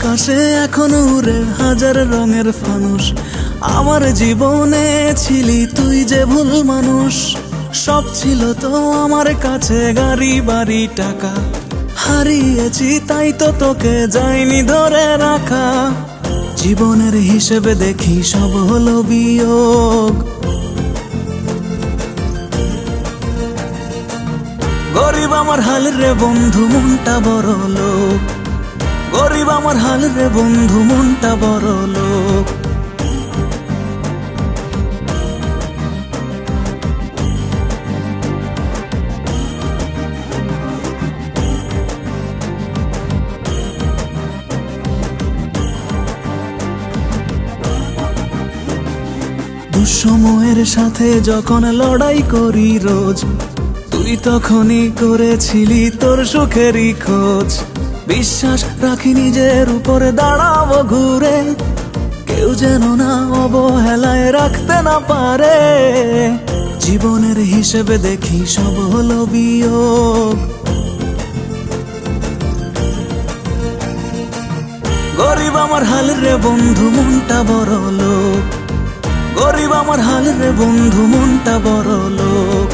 আকাশে এখনো উড়ে হাজার রঙের ফানুস। আমার জীবনে ছিলি তুই যে ভুল মানুষ। সব ছিল তো আমার কাছে, গাড়ি বাড়ি টাকা। হারিয়েছি তাই তো তোকে যাইনি ধরে রাখা। জীবনের হিসেবে দেখি সব হলো বিয়োগ। গরিব আমার হাল রে বন্ধু, মনটা বড় লোক। গরিব আমার হাল রে বন্ধু, মনটা বড় লোক। দুঃসময়ের সাথে যখন লড়াই করি রোজ, তুই তখনই করেছিলি তোর সুখেরই খোঁজ। বিশ্বাস রাখি নিজের উপরে দাঁড়াবো ঘুরে, কেউ যেন না অবহেলায় রাখতে না পারে। জীবনের হিসেবে দেখি সব হলো বিয়োগ। গরিব আমার হাল রে বন্ধু, মনটা বড় লোক। গরিব আমার হাল রে বন্ধু, মনটা বড় লোক।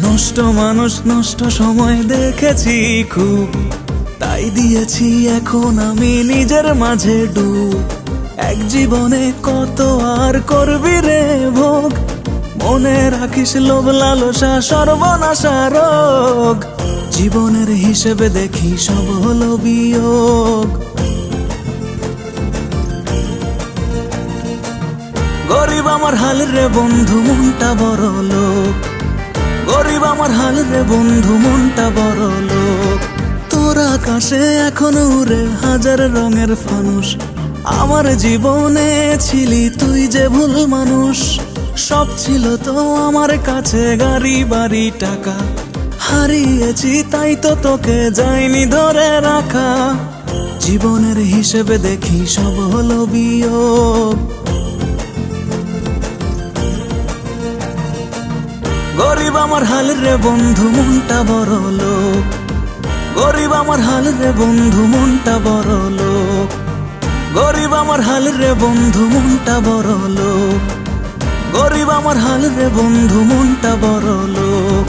নষ্ট মানুষ, নষ্ট সময় দেখেছি খুব, তাই দিয়েছি এখন আমি নিজের মাঝে ডুব। এক জীবনে কত আর করবি রে ভোগ, মনে রাখিস লোভ লালসা সর্বনাশা রোগ। জীবনের হিসেবে দেখি সব হলো বিয়োগ। গরিব আমার হাল রে বন্ধু, মনটা বড় লোক। গরিব আমার হাল রে বন্ধু, মনটা বড় লোক। তোর আকাশে এখনো উড়ে হাজার রঙের ফানুস। আমার জীবনে ছিলি তুই যে ভুল মানুষ। সব ছিল তো আমার কাছে, গাড়ি বাড়ি টাকা। হারিয়েছি তাই তো তোকে যাইনি ধরে রাখা। জীবনের হিসেবে দেখি সব হলো বিয়োগ। গরিব আমার হাল রে বন্ধু, মনটা বড় লোক। গরিব আমার হাল রে বন্ধু, মনটা বড় লোক। গরিব আমার হাল রে বন্ধু, মনটা বড় লোক। গরিব আমার হাল রে বন্ধু, মনটা বড় লোক।